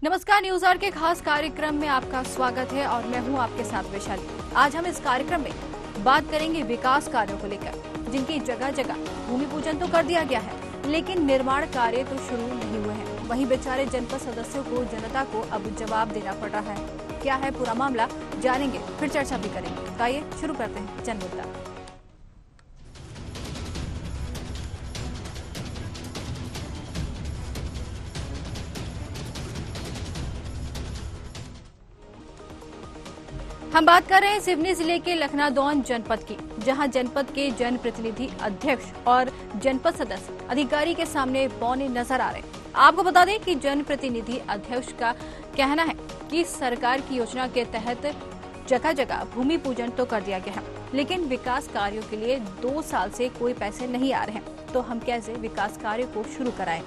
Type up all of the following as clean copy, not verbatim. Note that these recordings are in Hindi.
नमस्कार, न्यूज आवर के खास कार्यक्रम में आपका स्वागत है और मैं हूं आपके साथ वैशाली। आज हम इस कार्यक्रम में बात करेंगे विकास कार्यों को लेकर, जिनकी जगह जगह भूमि पूजन तो कर दिया गया है, लेकिन निर्माण कार्य तो शुरू नहीं हुए हैं। वहीं बेचारे जनपद सदस्यों को, जनता को अब जवाब देना पड़ रहा है। क्या है पूरा मामला, जानेंगे, फिर चर्चा भी करेंगे। तो आइए शुरू करते हैं जनमुद्दा। हम बात कर रहे हैं सिवनी जिले के लखनादौन जनपद की, जहां जनपद के जनप्रतिनिधि, अध्यक्ष और जनपद सदस्य अधिकारी के सामने बौने नजर आ रहे हैं। आपको बता दें कि जनप्रतिनिधि अध्यक्ष का कहना है कि सरकार की योजना के तहत जगह जगह भूमि पूजन तो कर दिया गया है, लेकिन विकास कार्यों के लिए 2 साल से कोई पैसे नहीं आ रहे हैं, तो हम कैसे विकास कार्य को शुरू कराएं।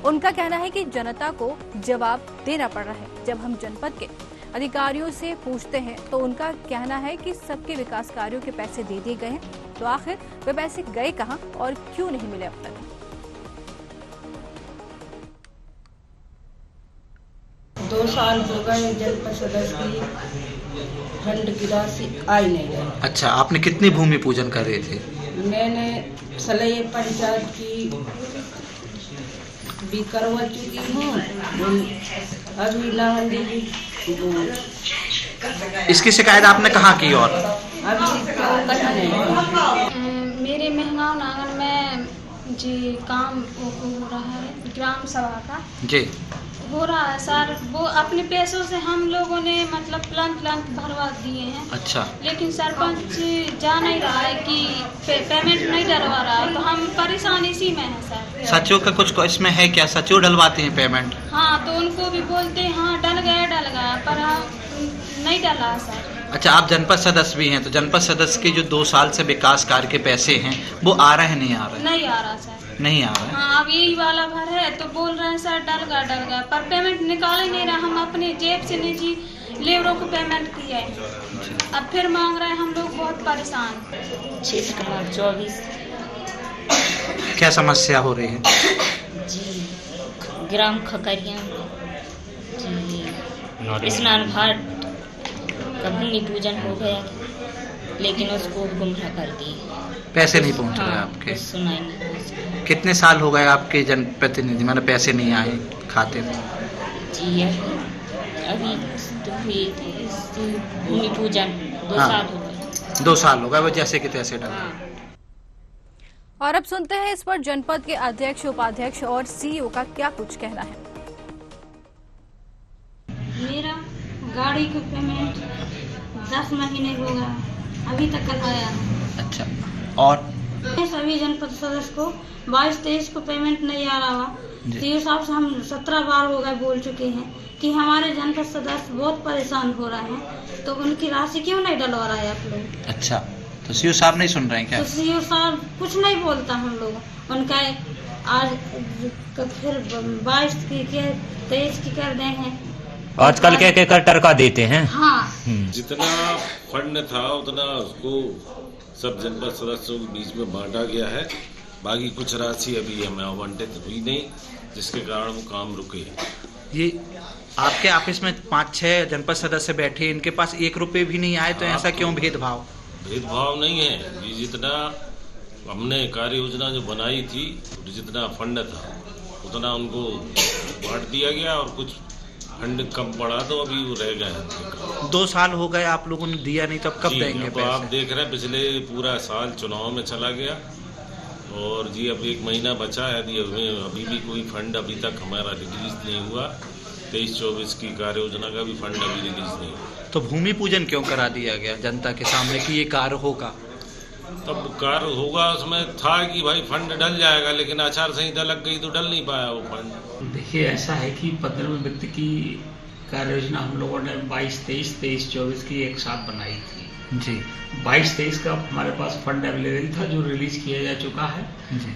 उनका कहना है कि जनता को जवाब देना पड़ रहा है। जब हम जनपद के अधिकारियों से पूछते हैं तो उनका कहना है कि सबके विकास कार्यों के पैसे दे दिए गए हैं, तो आखिर वे पैसे गए कहां और क्यों नहीं मिले अब तक। 2 साल हो गए जनपद सदस्य की फंड की राशि आई नहीं रही। अच्छा, आपने कितनी भूमि पूजन कर रहे थे? मैंने सलैया पंचायत की भी करवा चुकी हूँ, अभी लाहौंदी भी। इसकी शिकायत आपने कहाँ की? और अभी कहीं नहीं। मेरे महंगाव नागन में जी काम हो रहा है, ग्राम सभा का जी हो रहा है सर। वो अपने पैसों से हम लोगों ने मतलब प्लांट भरवा दिए हैं। अच्छा, लेकिन सरपंच जा नहीं रहा है कि पेमेंट नहीं डलवा रहा है, तो हम परेशान इसी में है सर। सचिव का कुछ इसमें है क्या? सचिव डलवाते हैं पेमेंट? हाँ, तो उनको भी बोलते हैं हाँ डल गया पर नहीं डला सर। अच्छा, आप जनपद सदस्य भी हैं, तो जनपद सदस्य के जो 2 साल से विकास कार्य के पैसे हैं वो आ रहे हैं नहीं आ रहे? नहीं आ रहा सर। नहीं आ रहा है। हाँ, अब यही वाला भर है तो बोल रहे हैं सर डल गया, पर पेमेंट निकाल ही नहीं रहा। हम अपने जेब से निजी लेबरों को पेमेंट किए हैं, अब फिर मांग रहे हैं। हम लोग बहुत परेशान। 6/24 क्या समस्या हो रही है? जी, ग्राम खकरिया जी स्नान घाट का भूमि पूजन हो गया, लेकिन उसको गुमराह कर दिए। पैसे नहीं पहुंच रहे हाँ, आपके? कुछ सुनाई नहीं। कितने साल हो गए आपके जनप्रतिनिधि मतलब पैसे नहीं आए खाते में? जी अभी तो हुई भूमि पूजन 2 हाँ, साल हो गए। 2 साल हो गए, वो जैसे कि तैसे डले। हाँ। और अब सुनते हैं इस पर जनपद के अध्यक्ष, उपाध्यक्ष और सीईओ का क्या कुछ कहना है। मेरा गाड़ी का पेमेंट 10 महीने हो गया, अभी तक आया है। अच्छा, और सभी जनपद सदस्य को 22-23 को पेमेंट नहीं आ रहा। तो ये हिसाब से हम 17 बार हो गए बोल चुके हैं कि हमारे जनपद सदस्य बहुत परेशान हो रहे हैं, तो उनकी राशि क्यों नहीं डलवा रहा है आप लोग। अच्छा, तो सीईओ साहब नहीं सुन रहे हैं क्या? तो सीईओ साहब कुछ नहीं बोलता हम लोग उनका। आज फिर 22 की 23 की कर दे हैं। आजकल के टरका देते हैं। हाँ, जितना फंड था उतना उसको सब जनपद सदस्यों के बीच में बांटा गया है। बाकी कुछ राशि अभी हमें आवंटित हुई नहीं, जिसके कारण वो काम रुके। ये आपके ऑफिस में 5-6 जनपद सदस्य बैठे, इनके पास 1 रुपए भी नहीं आए, तो ऐसा क्यों भेदभाव? भेदभाव नहीं है, ये जितना हमने कार्य योजना जो बनाई थी, जितना फंड था उतना उनको बांट दिया गया, और कुछ फंड कम पड़ा तो अभी वो रह गए हैं। 2 साल हो गए आप लोगों ने दिया नहीं, तो अब कब देंगे तो आप पैसे? देख रहे हैं पिछले पूरा साल चुनाव में चला गया, और जी अब 1 महीना बचा है। अभी भी कोई फंड अभी तक हमारा रिलीज नहीं हुआ। 23-24 की कार्य योजना का भी फंड अभी रिलीज नहीं हुआ। तो भूमि पूजन क्यों करा दिया गया जनता के सामने कि ये कार्य होगा? तब कार्य होगा, उसमें था कि भाई फंड डल जाएगा, लेकिन आचार संहिता लग गई तो डल नहीं पाया वो फंड। देखिए, ऐसा है कि 15वें वित्त की कार्य योजना हम लोगों ने 22-23, 23-24 की एक साथ बनाई थी जी। 22-23 का हमारे पास फंड अवेलेबल था जो रिलीज किया जा चुका है।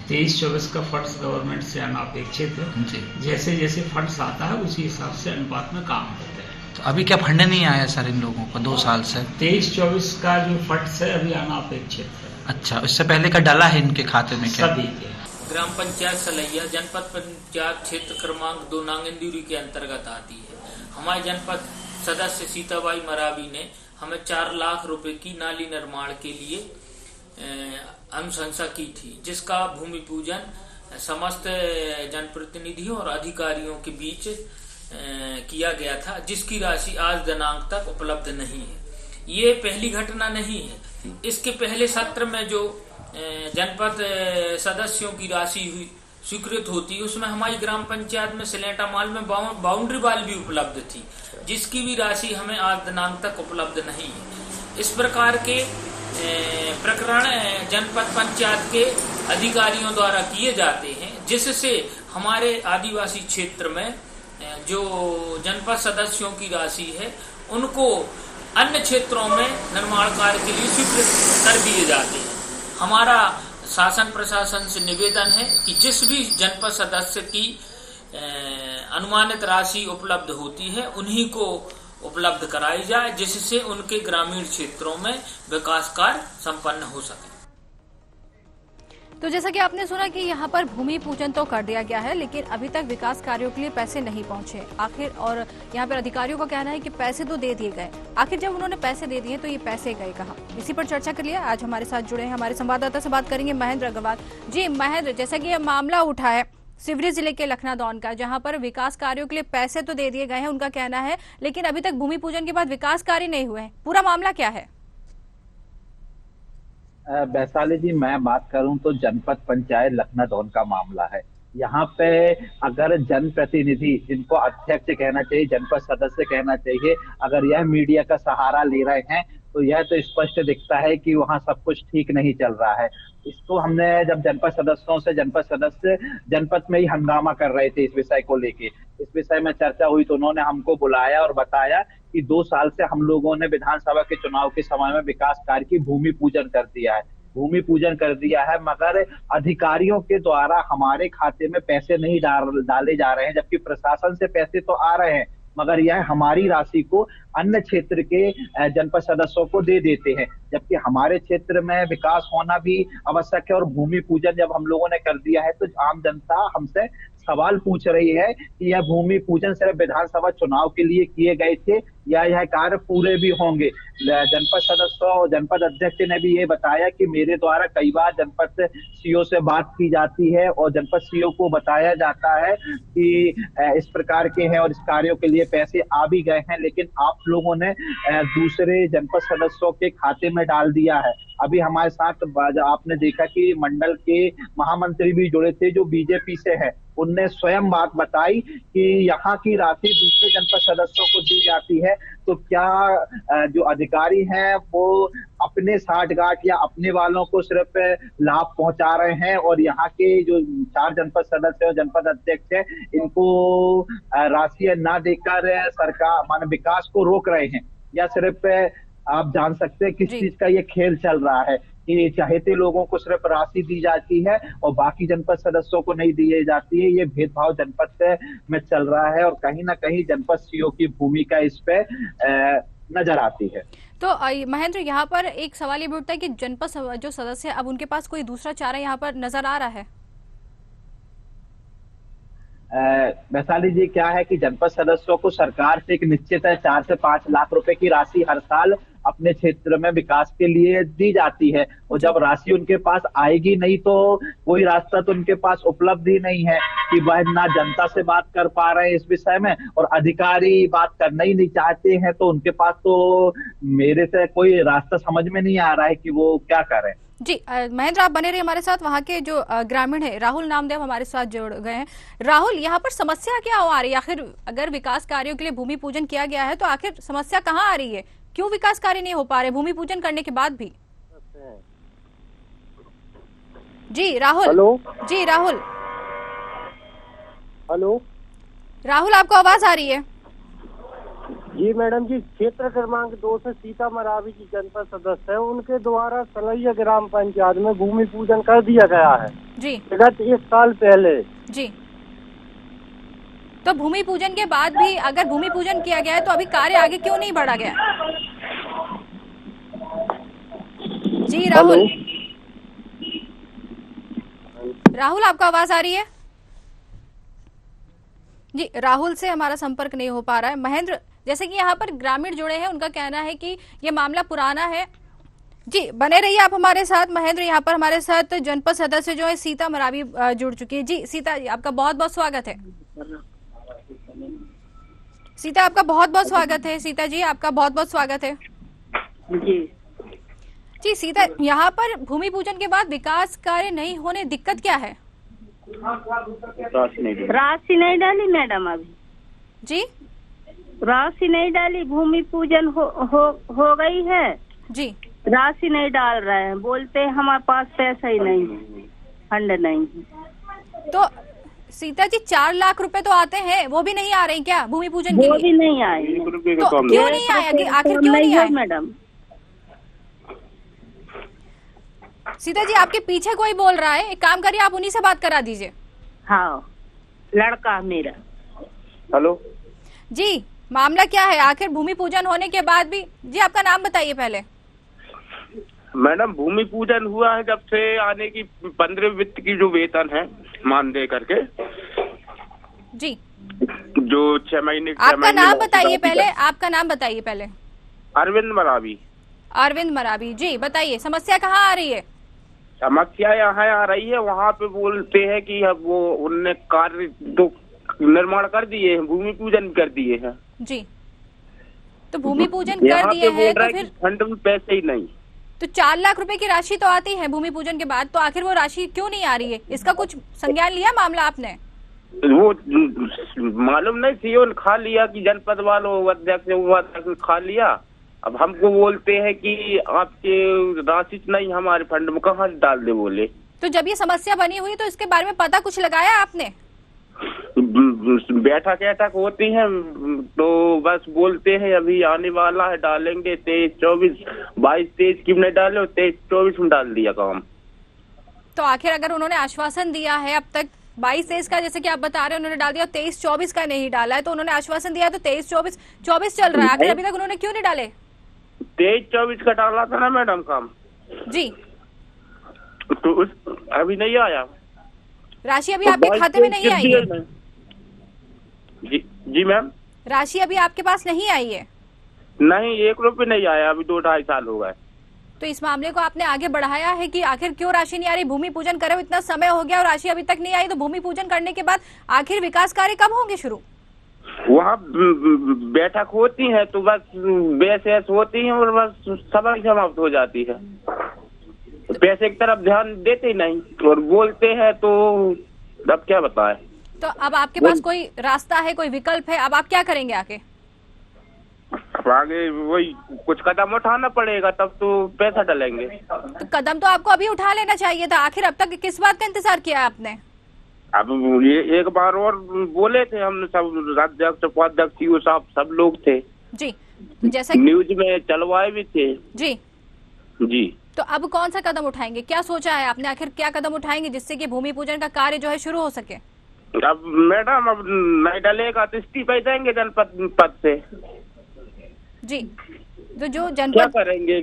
23-24 का फंड्स गवर्नमेंट से अनापेक्षित है जी। जैसे जैसे फंड्स आता है उसी हिसाब से अनुपात में काम होते हैं। तो अभी क्या फंड नहीं आया सर इन लोगों को 2 साल से? 23-24 का जो फंड्स है अभी अनापेक्षित है। अच्छा, इससे पहले का डाला है इनके खाते में क्या? सभी के ग्राम पंचायत सलैया जनपद पंचायत क्षेत्र क्रमांक 2 नांगंदूरी के अंतर्गत आती है। हमारे जनपद सदस्य सीताबाई मरावी ने हमें 4 लाख रुपए की नाली निर्माण के लिए अनुशंसा की थी, जिसका भूमि पूजन समस्त जनप्रतिनिधियों और अधिकारियों के बीच किया गया था, जिसकी राशि आज दिनांक तक उपलब्ध नहीं है। ये पहली घटना नहीं है। इसके पहले सत्र में जो जनपद सदस्यों की राशि हुई स्वीकृत होती, उसमें हमारी ग्राम पंचायत में सिलेटा माल में बाउंड्री वाल भी उपलब्ध थी, जिसकी भी राशि हमें आज दिनांक तक उपलब्ध नहीं है। इस प्रकार के प्रकरण जनपद पंचायत के अधिकारियों द्वारा किए जाते हैं, जिससे हमारे आदिवासी क्षेत्र में जो जनपद सदस्यों की राशि है उनको अन्य क्षेत्रों में निर्माण कार्य के लिए स्वीकृत कर दिए जाते हैं। हमारा शासन प्रशासन से निवेदन है कि जिस भी जनपद सदस्य की अनुमानित राशि उपलब्ध होती है उन्हीं को उपलब्ध कराई जाए, जिससे उनके ग्रामीण क्षेत्रों में विकास कार्य संपन्न हो सके। तो जैसा कि आपने सुना कि यहाँ पर भूमि पूजन तो कर दिया गया है, लेकिन अभी तक विकास कार्यों के लिए पैसे नहीं पहुंचे आखिर। और यहाँ पर अधिकारियों का कहना है कि पैसे तो दे दिए गए, आखिर जब उन्होंने पैसे दे दिए तो ये पैसे गए कहाँ? इसी पर चर्चा के लिए आज हमारे साथ जुड़े हैं हमारे संवाददाता से बात करेंगे महेंद्र अग्रवाल। जी महेंद्र, जैसा कि यह मामला उठा है सिवनी जिले के लखनादौन का, जहां पर विकास कार्यों के लिए पैसे तो दे दिए गए हैं, उनका कहना है, लेकिन अभी तक भूमि पूजन के बाद विकास कार्य नहीं हुए हैं। पूरा मामला क्या है? वैशाली जी, मैं बात करूं तो जनपद पंचायत लखनादौन का मामला है। यहाँ पे अगर जनप्रतिनिधि, जिनको अध्यक्ष कहना चाहिए, जनपद सदस्य कहना चाहिए, अगर यह मीडिया का सहारा ले रहे हैं तो यह तो स्पष्ट दिखता है कि वहाँ सब कुछ ठीक नहीं चल रहा है। इसको हमने जब जनपद सदस्य जनपद में ही हंगामा कर रहे थे इस विषय को लेके, इस विषय में चर्चा हुई तो उन्होंने हमको बुलाया और बताया कि 2 साल से हम लोगों ने विधानसभा के चुनाव के समय में विकास कार्य की भूमि पूजन कर दिया है, मगर अधिकारियों के द्वारा हमारे खाते में पैसे नहीं डाले जा रहे हैं, जबकि प्रशासन से पैसे तो आ रहे हैं, मगर यह हमारी राशि को अन्य क्षेत्र के जनपद सदस्यों को दे देते हैं, जबकि हमारे क्षेत्र में विकास होना भी आवश्यक है। और भूमि पूजन जब हम लोगों ने कर दिया है तो आम जनता हमसे सवाल पूछ रही है कि यह भूमि पूजन सिर्फ विधानसभा चुनाव के लिए किए गए थे या यह कार्य पूरे भी होंगे। जनपद सदस्य और जनपद अध्यक्ष ने भी ये बताया कि मेरे द्वारा कई बार जनपद सीओ से बात की जाती है और जनपद सीओ को बताया जाता है कि इस प्रकार के हैं और इस कार्यों के लिए पैसे आ भी गए हैं, लेकिन आप लोगों ने दूसरे जनपद सदस्यों के खाते में डाल दिया है। अभी हमारे साथ आपने देखा कि मंडल के महामंत्री भी जुड़े थे जो बीजेपी से है, उनने स्वयं बात बताई कि यहाँ की राशि दूसरे जनपद सदस्यों को दी जाती है, तो क्या जो अधिकारी हैं वो अपने साठगांठ या अपने वालों को सिर्फ लाभ पहुंचा रहे हैं और यहाँ के जो 4 जनपद सदस्य और जनपद अध्यक्ष हैं इनको राशि ना देकर सरकार माने विकास को रोक रहे हैं, या सिर्फ आप जान सकते हैं किस चीज का ये खेल चल रहा है कि चाहते लोगों को सिर्फ राशि दी जाती है और बाकी जनपद सदस्यों को नहीं दी जाती है। ये भेदभाव जनपद में चल रहा है और कहीं ना कहीं जनपद सीओ की भूमिका इस पे नजर आती है। तो महेंद्र, यहाँ पर एक सवाल ये भी उठता है कि जनपद जो सदस्य अब उनके पास कोई दूसरा चारा यहाँ पर नजर आ रहा है? वैशाली जी, क्या है कि जनपद सदस्यों को सरकार से एक निश्चित है 4 से 5 लाख रुपए की राशि हर साल अपने क्षेत्र में विकास के लिए दी जाती है, और जब राशि उनके पास आएगी नहीं तो कोई रास्ता तो उनके पास उपलब्ध ही नहीं है कि वह ना जनता से बात कर पा रहे हैं इस विषय में, और अधिकारी बात करना ही नहीं चाहते हैं, तो उनके पास तो मेरे से कोई रास्ता समझ में नहीं आ रहा है कि वो क्या करें। जी महेंद्र, आप बने रहे हमारे साथ। वहाँ के जो ग्रामीण है राहुल नामदेव हमारे साथ जुड़ गए हैं। राहुल, यहाँ पर समस्या क्या आ रही है? आखिर अगर विकास कार्यों के लिए भूमि पूजन किया गया है तो आखिर समस्या कहाँ आ रही है? क्यों विकास कार्य नहीं हो पा रहे भूमि पूजन करने के बाद भी? जी राहुल। हेलो जी राहुल। हेलो राहुल, आपको आवाज आ रही है? जी मैडम जी, क्षेत्र क्रमांक 2 से सीता मरावी जी जनपद सदस्य है, उनके द्वारा सलैया ग्राम पंचायत में भूमि पूजन कर दिया गया है जी विगत 1 साल पहले। जी, तो भूमि पूजन के बाद भी अगर भूमि पूजन किया गया है तो अभी कार्य आगे क्यों नहीं बढ़ा गया? जी राहुल। राहुल, आपको आवाज आ रही है? जी, राहुल से हमारा संपर्क नहीं हो पा रहा है। महेंद्र, जैसे कि यहाँ पर ग्रामीण जुड़े हैं, उनका कहना है कि ये मामला पुराना है। जी, बने रहिए आप हमारे साथ। महेंद्र, यहाँ पर हमारे साथ जनपद सदस्य जो है सीता मरावी जुड़ चुकी है। जी सीता जी, आपका बहुत बहुत स्वागत है। सीता, आपका बहुत बहुत स्वागत है। सीता जी, आपका बहुत बहुत स्वागत है। जी सीता, यहाँ पर भूमि पूजन के बाद विकास कार्य नहीं होने, दिक्कत क्या है? राशि नहीं डाली मैडम अभी। जी, राशि नहीं डाली, भूमि पूजन हो गई है जी, राशि नहीं डाल रहे हैं, बोलते हैं हमारे पास पैसा ही नहीं है, फंड नहीं है। तो सीता जी 4 लाख रुपए तो आते हैं, वो भी नहीं आ रहे क्या भूमि पूजन के लिए? वो भी नहीं आए। तो क्यों नहीं आया, आखिर क्यों नहीं आए मैडम? सीता जी, आपके पीछे कोई बोल रहा है, एक काम करिए, आप उन्हीं से बात करा दीजिए। हाँ, लड़का मेरा। हेलो जी, मामला क्या है आखिर भूमि पूजन होने के बाद भी? जी, आपका नाम बताइए पहले। मैडम, भूमि पूजन हुआ है जब से आने की 15 वित्त की जो वेतन है मान दे करके जी, जो 6 महीने आपका नाम बताइए पहले, आपका नाम बताइए पहले। अरविंद मरावी। अरविंद मरावी जी, बताइए समस्या कहाँ आ रही है? समस्या यहाँ आ रही है, वहाँ पे बोलते हैं कि अब वो उनने कार्य तो निर्माण कर दिए हैं, भूमि पूजन कर दिए हैं। जी, तो भूमि पूजन कर दिए हैं तो फिर फंड में पैसे ही नहीं। तो 4 लाख रुपए की राशि तो आती है भूमि पूजन के बाद, तो आखिर वो राशि क्यों नहीं आ रही है? इसका कुछ संज्ञान लिया मामला आपने? वो मालूम नहीं थी, उन खा लिया कि जनपद वालों अध्यक्ष उपाध्यक्ष खा लिया। अब हमको बोलते हैं कि आपके राशि नहीं हमारे फंड में, कहाँ से डाल दे बोले। तो जब ये समस्या बनी हुई तो इसके बारे में पता कुछ लगाया आपने? बैठक बैठक होती है तो बस बोलते हैं अभी आने वाला है, डालेंगे 23, 24, 22, 23 की नहीं डाले, 23, 24 में डाल दिया काम। तो आखिर अगर उन्होंने आश्वासन दिया है अब तक 22, 23 का, जैसे कि आप बता रहे हैं उन्होंने डाल दिया, 23, 24 का नहीं डाला है, तो उन्होंने आश्वासन दिया है तो 23, 24 चल रहा है, आखिर अभी तक उन्होंने क्यों नहीं डाले? 23, 24 का डाला था ना मैडम काम जी, तो अभी नहीं आया, राशि अभी आपके खाते में नहीं आई है? जी मैम, राशि अभी आपके पास नहीं आई है? नहीं, 1 रुपये नहीं आया, अभी 2-2.5 साल हो गए। तो इस मामले को आपने आगे बढ़ाया है कि आखिर क्यों राशि नहीं आ रही? भूमि पूजन करे इतना समय हो गया और राशि अभी तक नहीं आई, तो भूमि पूजन करने के बाद आखिर विकास कार्य कब होंगे शुरू? वहाँ बैठक होती है तो बस बहस होती है और बस सभा समाप्त हो जाती है, पैसे की तरफ ध्यान देते ही नहीं और बोलते हैं, तो अब क्या बताए। तो अब आपके पास कोई रास्ता है, कोई विकल्प है? अब आप क्या करेंगे आगे? आगे वही कुछ कदम उठाना पड़ेगा, तब तो पैसा डालेंगे। तो कदम तो आपको अभी उठा लेना चाहिए था, आखिर अब तक किस बात का इंतजार किया आपने? अब ये एक बार और बोले थे हम सब, अध्यक्ष उपाध्यक्ष साहब सब लोग थे जी, जैसा न्यूज में चलवाए भी थे जी जी। तो अब कौन सा कदम उठाएंगे, क्या सोचा है आपने? आखिर क्या कदम उठाएंगे जिससे कि भूमि पूजन का कार्य जो है शुरू हो सके? अब मैडम, अब नहीं डलेगा तो इस्तीफा देंगे जनपद पद से जी। तो जो क्या जनपद करेंगे,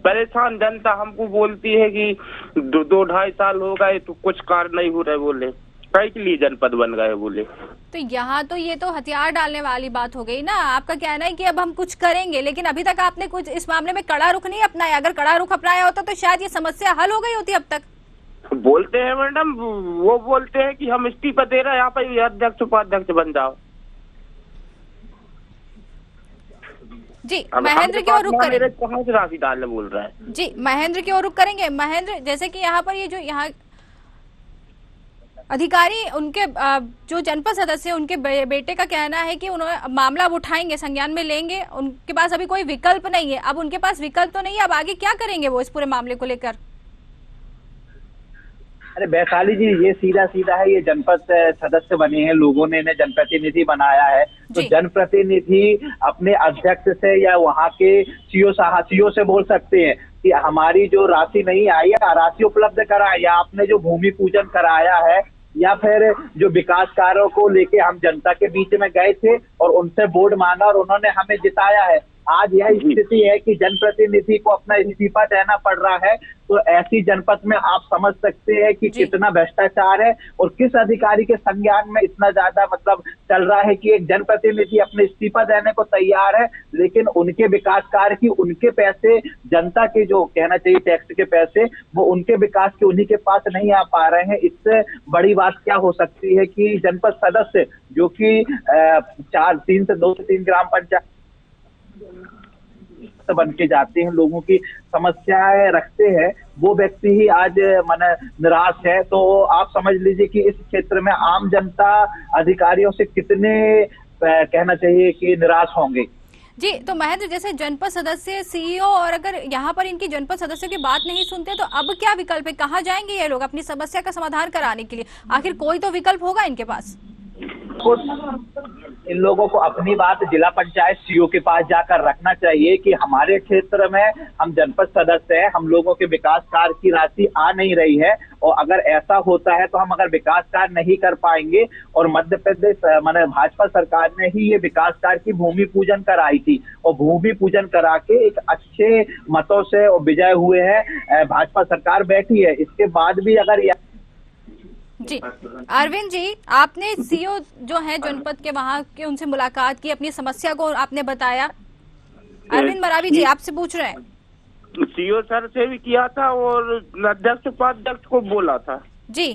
परेशान जनता हमको बोलती है कि 2-2.5 साल हो गए तो कुछ कार्य नहीं हो रहे, बोले कई के लिए जनपद बन गए बोले। तो यहाँ तो ये तो हथियार डालने वाली बात हो गई ना। आपका कहना है कि अब हम कुछ करेंगे, लेकिन अभी तक आपने कुछ इस मामले में कड़ा रुख नहीं अपनाया। अगर कड़ा रुख अपनाया होता तो शायद ये समस्या हल हो गई होती अब तक। बोलते हैं मैडम, वो बोलते हैं कि हम इस्तीफा दे रहे हैं, यहाँ पर अध्यक्ष उपाध्यक्ष बन जाओ। जी, महेंद्र की ओर रुख करेंगे। कहाँ से राशि डालने बोल रहा है? जी, महेंद्र की ओर रुख करेंगे। महेंद्र, जैसे कि यहाँ पर ये जो यहाँ अधिकारी, उनके जो जनपद सदस्य, उनके बेटे का कहना है कि उन्होंने मामला अब उठाएंगे, संज्ञान में लेंगे, उनके पास अभी कोई विकल्प नहीं है। अब उनके पास विकल्प तो नहीं है, अब आगे क्या करेंगे वो इस पूरे मामले को लेकर? अरे वैशाली जी, ये सीधा सीधा है, ये जनपद सदस्य बने हैं, लोगों ने इन्हें जनप्रतिनिधि बनाया है, तो जनप्रतिनिधि अपने अध्यक्ष से या वहाँ के सीओ से बोल सकते हैं कि हमारी जो राशि नहीं आई है, राशि उपलब्ध कराए, या आपने जो भूमि पूजन कराया है, या फिर जो विकास कार्यों को लेके हम जनता के बीच में गए थे और उनसे वोट मांगा और उन्होंने हमें जिताया है, आज यह स्थिति है कि जनप्रतिनिधि को अपना इस्तीफा देना पड़ रहा है, तो ऐसी जनपद में आप समझ सकते हैं कि कितना भ्रष्टाचार है और किस अधिकारी के संज्ञान में इतना ज्यादा मतलब चल रहा है कि एक जनप्रतिनिधि अपने इस्तीफा देने को तैयार है, लेकिन उनके विकास कार्य की उनके पैसे, जनता के जो कहना चाहिए टैक्स के पैसे, वो उनके विकास के उन्हीं के पास नहीं आ पा रहे हैं। इससे बड़ी बात क्या हो सकती है कि जनपद सदस्य जो कि 2 से 3 ग्राम पंचायत बन के जाते हैं, लोगों की समस्याएं रखते हैं, वो व्यक्ति ही आज मन निराश है। तो आप समझ लीजिए कि इस क्षेत्र में आम जनता अधिकारियों से कितने कहना चाहिए कि निराश होंगे। जी, तो महेंद्र, जैसे जनपद सदस्य, सीईओ, और अगर यहाँ पर इनकी जनपद सदस्यों की बात नहीं सुनते तो अब क्या विकल्प है? कहाँ जाएंगे ये लोग अपनी समस्या का समाधान कराने के लिए? आखिर कोई तो विकल्प होगा इनके पास। इन लोगों को अपनी बात जिला पंचायत सीईओ के पास जाकर रखना चाहिए कि हमारे क्षेत्र में हम जनपद सदस्य हैं, हम लोगों के विकास कार्य की राशि आ नहीं रही है, और अगर ऐसा होता है तो हम अगर विकास कार्य नहीं कर पाएंगे, और मध्य प्रदेश माने भाजपा सरकार ने ही ये विकास कार्य की भूमि पूजन कराई थी, और भूमि पूजन करा के एक अच्छे मतों से विजय हुए हैं, भाजपा सरकार बैठी है। इसके बाद भी अगर जी, अरविंद जी, आपने सीईओ जो है जनपद के वहाँ के, उनसे मुलाकात की, अपनी समस्या को आपने बताया। अरविंद मरावी जी आपसे पूछ रहे हैं। सीईओ सर से भी किया था और अध्यक्ष उपाध्यक्ष को बोला था। जी,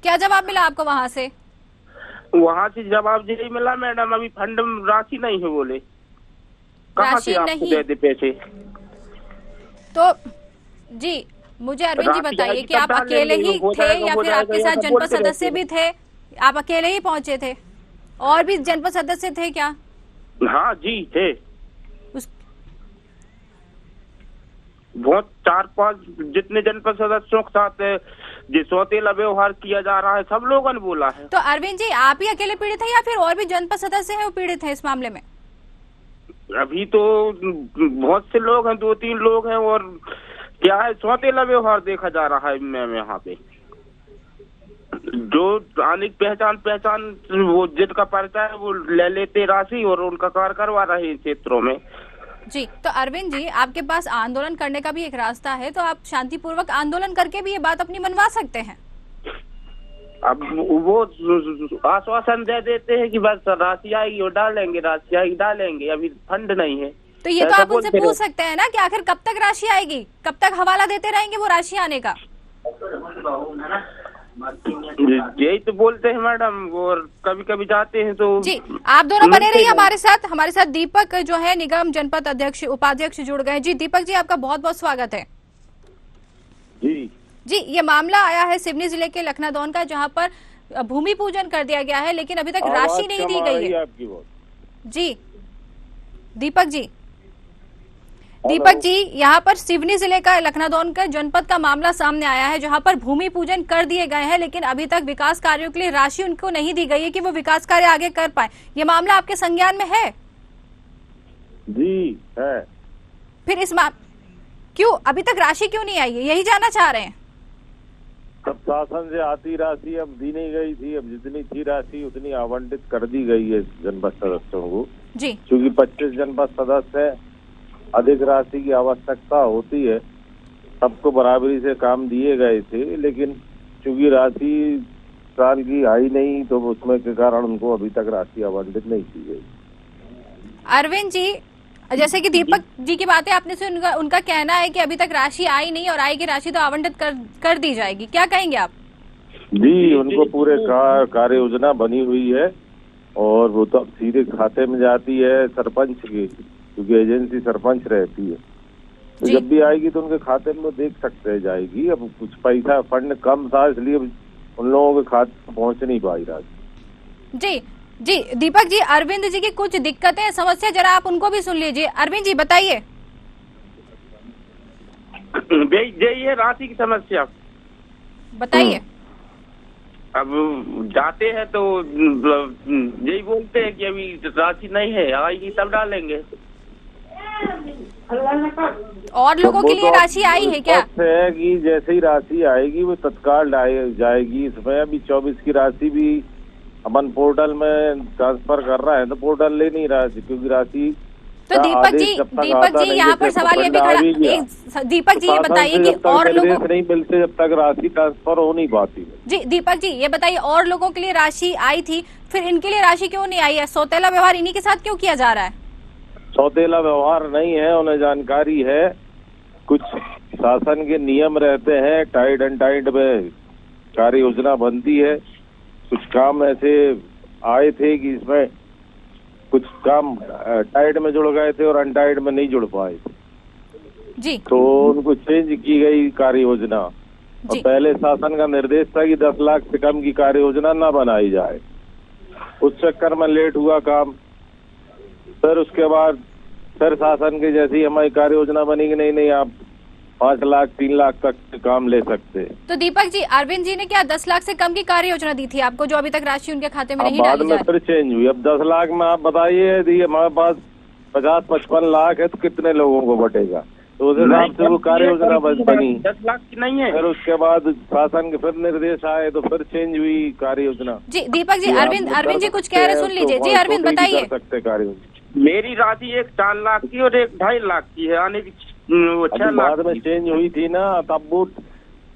क्या जवाब मिला आपको वहाँ से? वहाँ से जवाब यही मिला, मैडम अभी फंड राशि नहीं है। बोले कहाँ से आपको दे दे पैसे? तो जी, मुझे अरविंद जी बताइए कि आप अकेले ही थे या फिर आपके साथ जनपद सदस्य भी थे? आप अकेले ही पहुंचे थे? और भी जनपद सदस्य थे क्या? हाँ जी थे, बहुत 4-5 जितने जनपद सदस्यों के साथ जिस सौतेला व्यवहार किया जा रहा है सब लोगों ने बोला है। तो अरविंद जी, आप ही अकेले पीड़ित हैं या फिर और भी जनपद सदस्य हैं वो पीड़ित हैं इस मामले में? अभी तो बहुत से लोग हैं, 2-3 लोग हैं, और क्या है सौतेला व्यवहार देखा जा रहा है। मैं यहाँ पे जो आने पहचान वो जिनका पर्चा है वो ले लेते राशि और उनका कार्य करवा रहे हैं क्षेत्रों में। जी, तो अरविंद जी, आपके पास आंदोलन करने का भी एक रास्ता है, तो आप शांतिपूर्वक आंदोलन करके भी ये बात अपनी मनवा सकते हैं। अब वो आश्वासन दे देते हैं कि बस राशि आएगी और डालेंगे, राशि आएगी डालेंगे, अभी फंड नहीं है। तो ये तो आप उनसे पूछ सकते हैं ना कि आखिर कब तक राशि आएगी, कब तक हवाला देते रहेंगे वो राशि आने का? यही तो बोलते हैं मैडम, और कभी कभी जाते हैं तो। जी, आप दोनों बने रहिए हमारे साथ दीपक जो है निगम जनपद अध्यक्ष उपाध्यक्ष जुड़ गए। जी दीपक जी, आपका बहुत बहुत स्वागत है। जी, ये मामला आया है सिवनी जिले के लखनादौन का, जहां पर भूमि पूजन कर दिया गया है लेकिन अभी तक राशि नहीं दी गई है। जी दीपक जी, यहाँ पर सिवनी जिले का लखनादौन का जनपद का मामला सामने आया है, जहाँ पर भूमि पूजन कर दिए गए हैं लेकिन अभी तक विकास कार्यों के लिए राशि उनको नहीं दी गई है कि वो विकास कार्य आगे कर पाए। ये मामला आपके संज्ञान में है? जी है। फिर क्यों अभी तक राशि क्यों नहीं आई है, यही जानना चाह रहे हैं। तब शासन से आती राशि अब दी नहीं गई थी, अब जितनी थी राशि उतनी आवंटित कर दी गई है जनपद सदस्यों को। जी, क्योंकि 25 जनपद सदस्य अधिक राशि की आवश्यकता होती है, सबको बराबरी से काम दिए गए थे, लेकिन चूंकि राशि साल की आई नहीं तो उसमें के कारण उनको अभी तक राशि आवंटित नहीं की गई। अरविंद जी, जैसे कि दीपक जी की बातें आपने सुन, उनका कहना है कि अभी तक राशि आई नहीं और आएगी राशि तो आवंटित कर दी जाएगी, क्या कहेंगे आप? जी, उनको पूरे कार्य योजना बनी हुई है और वो तो सीधे खाते में जाती है सरपंच की, क्योंकि एजेंसी सरपंच रहती है, तो जब भी आएगी तो उनके खाते में देख सकते हैं जाएगी। अब कुछ पैसा फंड कम था इसलिए उन लोगों के खाते पहुंच नहीं पाई राशि। जी दीपक जी, अरविंद जी की कुछ दिक्कतें, समस्या जरा आप उनको भी सुन लीजिए। अरविंद जी बताइए। यही है राशि की समस्या, बताइए। अब जाते हैं तो यही बोलते हैं कि अभी राशि नहीं है, आएगी तब डालेंगे। और लोगों के लिए राशि आई है क्या? है कि जैसे ही राशि आएगी वो तत्काल जाएगी। इसमें अभी 24 की राशि भी अपन पोर्टल में ट्रांसफर कर रहा है तो पोर्टल ले नहीं रहा, क्योंकि राशि तो दीपक जी यहाँ पर सवाल ये भी खड़ा, दीपक जी ये बताइए कि और लोगों नहीं मिलते जब तक राशि ट्रांसफर हो नहीं पाती। जी दीपक जी ये बताइए, और लोगों के लिए राशि आई थी, फिर इनके लिए राशि क्यों नहीं आई है? सौतेला व्यवहार इन्हीं के साथ क्यों किया जा रहा है? सौतेला व्यवहार नहीं है, उन्हें जानकारी है, कुछ शासन के नियम रहते हैं, टाइट एंड टाइट में कार्य योजना बनती है। कुछ काम ऐसे आए थे कि इसमें कुछ काम टाइट में जुड़ गए थे और अनटाइट में नहीं जुड़ पाए थे जी, तो उनको चेंज की गई कार्य योजना। और पहले शासन का निर्देश था कि 10 लाख से कम की कार्य योजना न बनाई जाए, उस चक्कर में लेट हुआ काम। फिर उसके बाद फिर शासन के जैसी हमारी कार्य योजना बनी कि नहीं आप 5 लाख 3 लाख तक काम ले सकते हैं। तो दीपक जी, अरविंद जी ने क्या 10 लाख से कम की कार्य योजना दी थी आपको, जो अभी तक राशि उनके खाते में नहीं डाली जा रही? बाद में फिर चेंज हुई। अब 10 लाख में आप बताइए, यदि हमारे पास 50-55 लाख है तो कितने लोगों को बटेगा? तो उस हिसाब से वो कार्य योजना बनी। 10 लाख की नहीं है। फिर उसके बाद शासन के फिर निर्देश आए तो फिर चेंज हुई कार्य योजना। जी दीपक जी, अरविंद जी कुछ कह रहे, सुन लीजिए। जी अरविंद बताइए। सकते कार्य योजना मेरी राशि एक 4 लाख की और एक 2.5 लाख की है, यानी 6 लाख बाद में चेंज हुई थी ना, तब वो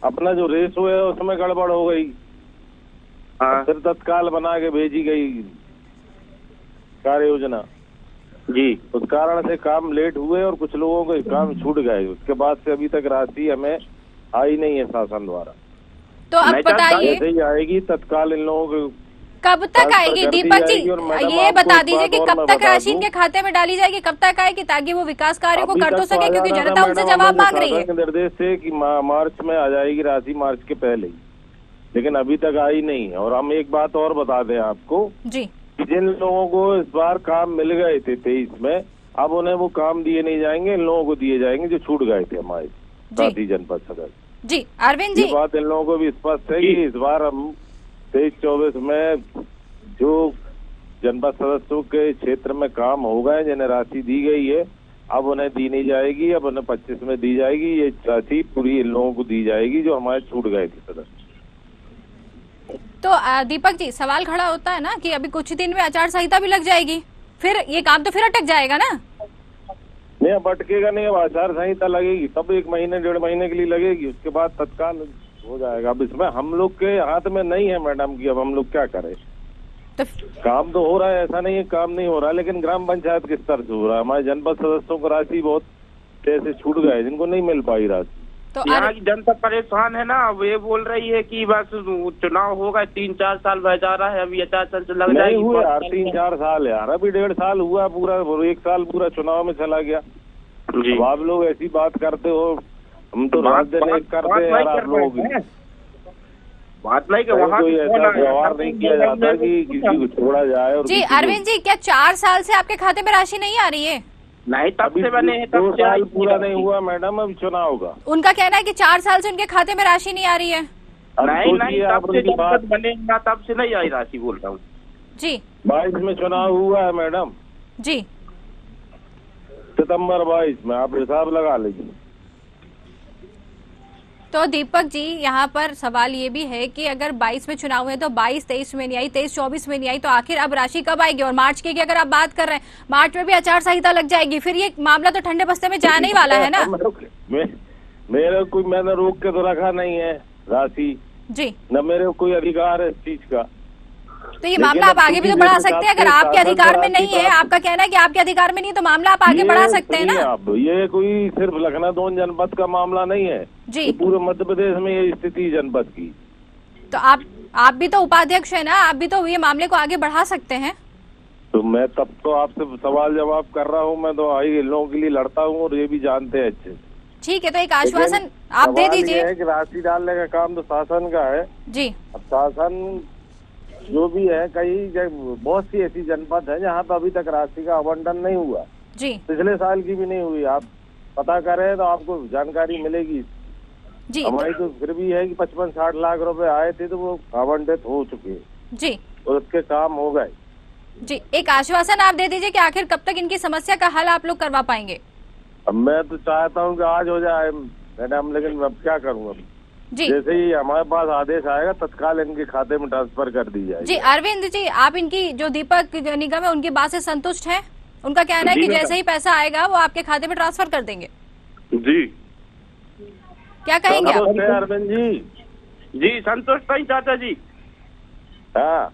अपना जो रेशो है उसमें गड़बड़ हो गई। फिर तत्काल बना के भेजी गई कार्य योजना जी, उस कारण से काम लेट हुए और कुछ लोगों के काम छूट गए। उसके बाद से अभी तक राशि हमें आई नहीं है शासन द्वारा। तो अब बताइए, ऐसे ही आएगी तत्काल इन लोगों को कब तक आएगी? दीपक जी ये बता दीजिए कि कब तक राशि इनके खाते में डाली जाएगी, कब तक आएगी, ताकि वो विकास कार्यों को कर तो सके, क्योंकि जनता उनसे जवाब मांग रही है। निर्देश थे कि मार्च में आ जाएगी राशि, मार्च के पहले ही, लेकिन अभी तक आई नहीं है। और हम एक बात और बता दें आपको जी, जिन लोगों को इस बार काम मिल गए थे 23 में, अब उन्हें वो काम दिए नहीं जाएंगे, इन लोगों को दिए जाएंगे जो छूट गए थे हमारे साथी जनपद सदस्य। जी अरविंद जी, ये बात इन लोगों को भी स्पष्ट है कि इस बार हम 23-24 में जो जनपद सदस्यों के क्षेत्र में काम हो गए, जिन्हें राशि दी गई है, अब उन्हें दी नहीं जाएगी, अब उन्हें 25 में दी जाएगी। ये राशि पूरी इन लोगों को दी जाएगी जो हमारे छूट गए थे सदस्य। तो दीपक जी सवाल खड़ा होता है ना कि अभी कुछ दिन में आचार संहिता भी लग जाएगी, फिर ये काम तो फिर अटक जाएगा ना? नहीं, अब अटकेगा नहीं, अब आचार संहिता लगेगी तब 1 महीने 1.5 महीने के लिए लगेगी, उसके बाद तत्काल हो जाएगा। अब इसमें हम लोग के हाथ में नहीं है मैडम की, अब हम लोग क्या करें? तो काम तो हो रहा है, ऐसा नहीं है काम नहीं हो रहा है, लेकिन ग्राम पंचायत के स्तर से हो रहा है। हमारे जनपद सदस्यों को राशि बहुत ऐसे छूट गए जिनको नहीं मिल पाई राशि। तो यहाँ की जनता परेशान है ना, वो बोल रही है कि बस चुनाव होगा, 3-4 साल बह जा रहा है, अभी आचार संहिता लग जाएगी। नहीं हुए यार 3-4 साल यार, अभी 1.5 साल हुआ पूरा, 1 साल पूरा चुनाव में चला गया। अब आप लोग ऐसी बात करते हो, हम तो रात दिन एक करते हैं यार। आप लोग बात नहीं कि वहाँ कोई ऐसा व्यवहार नहीं किया जाता कि किसी को छोड़ा जाए। और जी अरविंद जी, क्या 4 साल से आपके खाते में राशि नहीं आ रही है? नहीं, तब से बने हैं, 2 साल पूरा नहीं हुआ मैडम, अब चुनाव होगा। उनका कहना है कि 4 साल से उनके खाते में राशि नहीं आ रही है। नहीं, तब से जनपद बने ना, तब से नहीं आई राशि, बोल रहा हूँ जी। 22 में चुनाव हुआ है मैडम जी, सितंबर 22 में, आप हिसाब लगा लीजिए। तो दीपक जी यहाँ पर सवाल ये भी है कि अगर 22 में चुनाव हुए तो 22-23 में नहीं आई, 23-24 में नहीं आई, तो आखिर अब राशि कब आएगी? और मार्च की अगर आप बात कर रहे हैं, मार्च में भी आचार संहिता लग जाएगी, फिर ये मामला तो ठंडे बस्ते में जाने ही वाला है ना? मैंने रोक के तो रखा नहीं है राशि जी, न मेरे कोई अधिकार है इस चीज का। तो ये मामला आप आगे भी तो बढ़ा सकते हैं, अगर आपके अधिकार में नहीं है, आपका कहना है कि आपके अधिकार में नहीं, तो मामला आप आगे बढ़ा सकते हैं ना? अब ये कोई सिर्फ लखनऊ जनपद का मामला नहीं है जी, पूरे मध्य प्रदेश में ये स्थिति जनपद की। तो आप भी तो उपाध्यक्ष है ना, आप भी तो ये मामले को आगे बढ़ा सकते हैं। तो मैं तब तो आपसे सवाल जवाब कर रहा हूँ, मैं तो आई लोगों के लिए लड़ता हूँ और ये भी जानते हैं अच्छे। ठीक है, तो एक आश्वासन आप दे दीजिए। राशि डालने का काम तो शासन का है जी। अब शासन जो भी है, कई बहुत सी ऐसी जनपद है जहाँ पर अभी तक राशि का आवंटन नहीं हुआ जी, पिछले साल की भी नहीं हुई। आप पता करें तो आपको जानकारी मिलेगी जी। हमारी तो फिर भी है कि 55-60 लाख रुपए आए थे तो वो आवंटित हो चुके हैं जी, और उसके काम हो गए जी। एक आश्वासन आप दे दीजिए कि आखिर कब तक इनकी समस्या का हल आप लोग करवा पाएंगे? अब मैं तो चाहता हूँ कि आज हो जाए मैडम, लेकिन अब क्या करूँ, अब जैसे ही हमारे पास आदेश आएगा तत्काल इनके खाते में ट्रांसफर कर दी जाएगी। जी अरविंद जी, आप इनकी जो दीपक निगम है उनकी बात से संतुष्ट हैं? उनका कहना है जी कि मैडम। जैसे ही पैसा आएगा वो आपके खाते में ट्रांसफर कर देंगे। जी क्या कहेंगे आप? नमस्ते अरविंद जी। जी संतुष्ट नहीं चाचा जी। हाँ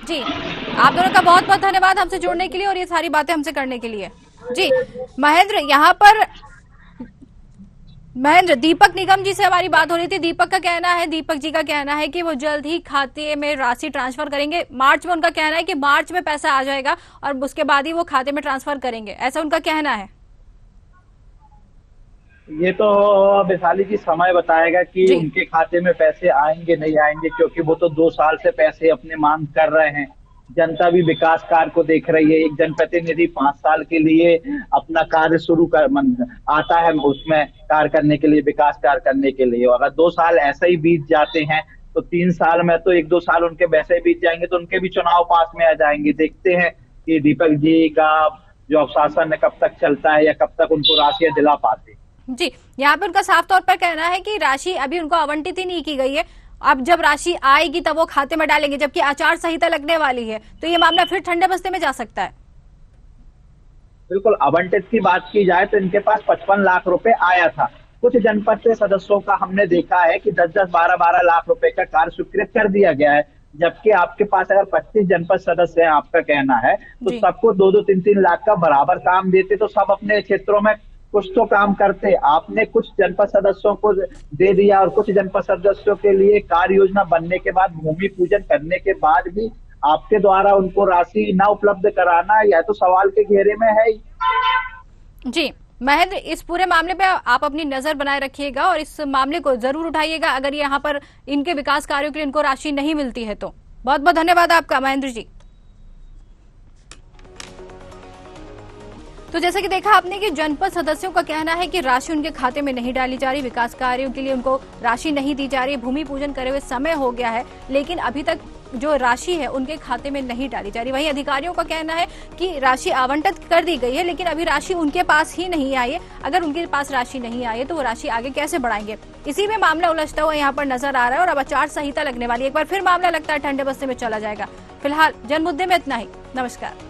जी, आप दोनों का बहुत बहुत धन्यवाद हमसे जुड़ने के लिए और ये सारी बातें हमसे करने के लिए। जी महेंद्र, यहाँ पर महेंद्र, दीपक निगम जी से हमारी बात हो रही थी। दीपक जी का कहना है कि वो जल्द ही खाते में राशि ट्रांसफर करेंगे। मार्च में उनका कहना है कि मार्च में पैसा आ जाएगा और उसके बाद ही वो खाते में ट्रांसफर करेंगे, ऐसा उनका कहना है। ये तो वैशाली जी समय बताएगा कि उनके खाते में पैसे आएंगे नहीं आएंगे, क्योंकि वो तो 2 साल से पैसे अपने मांग कर रहे हैं। जनता भी विकास कार्य को देख रही है। एक जनप्रतिनिधि 5 साल के लिए अपना कार्य शुरू कर आता है, उसमें कार्य करने के लिए, विकास कार्य करने के लिए। और अगर 2 साल ऐसे ही बीत जाते हैं तो 3 साल में तो 1-2 साल उनके वैसे ही बीत जाएंगे, तो उनके भी चुनाव पास में आ जाएंगे। देखते हैं कि दीपक जी का जो शासन कब तक चलता है या कब तक उनको राशि दिला पाते। जी, यहाँ पे उनका साफ तौर पर कहना है कि राशि अभी उनको आवंटित ही नहीं की गई है। अब जब राशि आएगी तब वो खाते में डालेंगे, जबकि आचार संहिता लगने वाली है, तो ये मामला फिर ठंडे बस्ते में जा सकता है। बिल्कुल, आवंटित की बात की जाए तो इनके पास 55 लाख रुपए आया था। कुछ जनपद के सदस्यों का हमने देखा है कि 10-10, 12-12 लाख रुपए का कार्य स्वीकृत कर दिया गया है, जबकि आपके पास अगर 25 जनपद सदस्य हैं, आपका कहना है, तो सबको 2-2, 3-3 लाख का बराबर काम देते तो सब अपने क्षेत्रों में कुछ तो काम करते। आपने कुछ जनपद सदस्यों को दे दिया और कुछ जनपद सदस्यों के लिए कार्य योजना बनने के बाद, भूमि पूजन करने के बाद भी आपके द्वारा उनको राशि न उपलब्ध कराना, यह तो सवाल के घेरे में है ही। जी महेंद्र, इस पूरे मामले पे आप अपनी नजर बनाए रखिएगा और इस मामले को जरूर उठाइएगा अगर यहाँ पर इनके विकास कार्यों के लिए इनको राशि नहीं मिलती है तो। बहुत बहुत धन्यवाद आपका महेंद्र जी। तो जैसा कि देखा आपने कि जनपद सदस्यों का कहना है कि राशि उनके खाते में नहीं डाली जा रही, विकास कार्यों के लिए उनको राशि नहीं दी जा रही, भूमि पूजन करे हुए समय हो गया है, लेकिन अभी तक जो राशि है उनके खाते में नहीं डाली जा रही। वहीं अधिकारियों का कहना है कि राशि आवंटित कर दी गई है, लेकिन अभी राशि उनके पास ही नहीं आई है। अगर उनके पास राशि नहीं आई है तो वो राशि आगे कैसे बढ़ाएंगे, इसी में मामला उलझता हुआ यहाँ पर नजर आ रहा है। और अब आचार संहिता लगने वाली, एक बार फिर मामला लगता है ठंडे बस्ते में चला जाएगा। फिलहाल जन मुद्दे में इतना ही। नमस्कार।